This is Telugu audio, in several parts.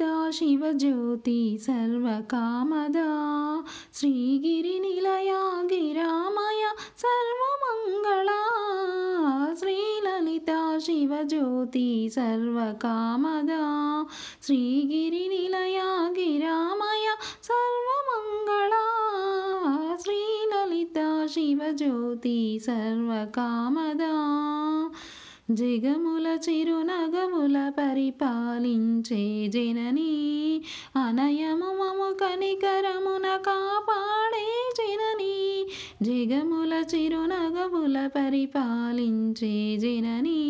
శ్రీలలితా శివజ్యోతి సర్వకామదా శ్రీగిరినిలయా గిరామయ సర్వమంగళా శ్రీలలితా శివజ్యోతి సర్వకామదా శ్రీగిరినిలయా గిరామయ సర్వమంగళా శ్రీలలితా శివజ్యోతి సర్వకామదా జగముల చిరునగముల పరిపాలించే జననీ అనయము మము కనికరమున కాపాడే జననీ జగముల చిరునగముల పరిపాలించే జననీ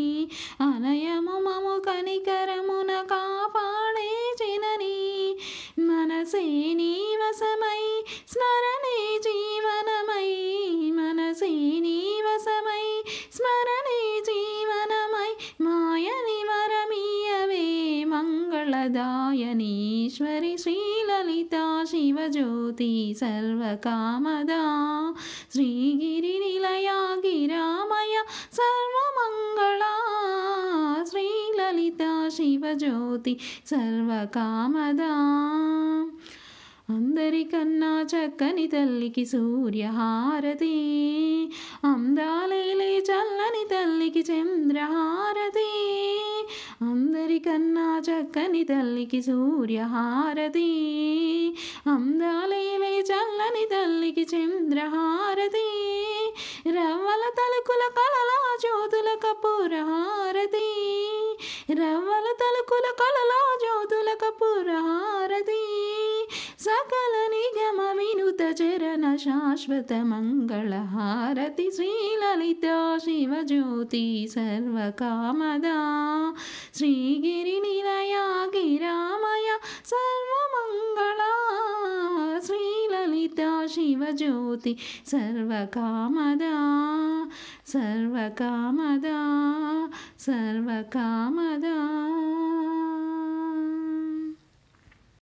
అనయము మము కనికరమున కాపాడే జననీ మనసే నీ వశమై స్మరణే జీవనమై మనసే నీ వశమై స్మరణే జీవనమై మాయని వరమీయవే మంగళదాయనీశ్వరి శ్రీలలితా శివజ్యోతి సర్వకామదా శ్రీగిరినిలయా గిరామయ సర్వమంగళా శ్రీలలితా శివజ్యోతి సర్వకామదా అందరికన్నా చక్కని తల్లికి సూర్యహారతి అందాలేలే చల్లని తల్లికి చంద్రహారతి అందరికన్నా చక్కని తల్లికి సూర్యహారతి అందాలేలే చల్లని తల్లికి చంద్రహారతి రవ్వల తలుకుల కళల జ్యోతుల కపూరహారతి రవ్వల తలుకుల కళల జ్యోతుల కపూరహారతి సకల నిగమ వినుత చరణ శాశ్వత మంగళహారతి శ్రీలలితా శివజ్యోతి సర్వకామదా శ్రీగిరినిలయా గిరామయ సర్వమంగళా శ్రీలలితా శివజ్యోతి సర్వకామదా సర్వకామదా సర్వకామదా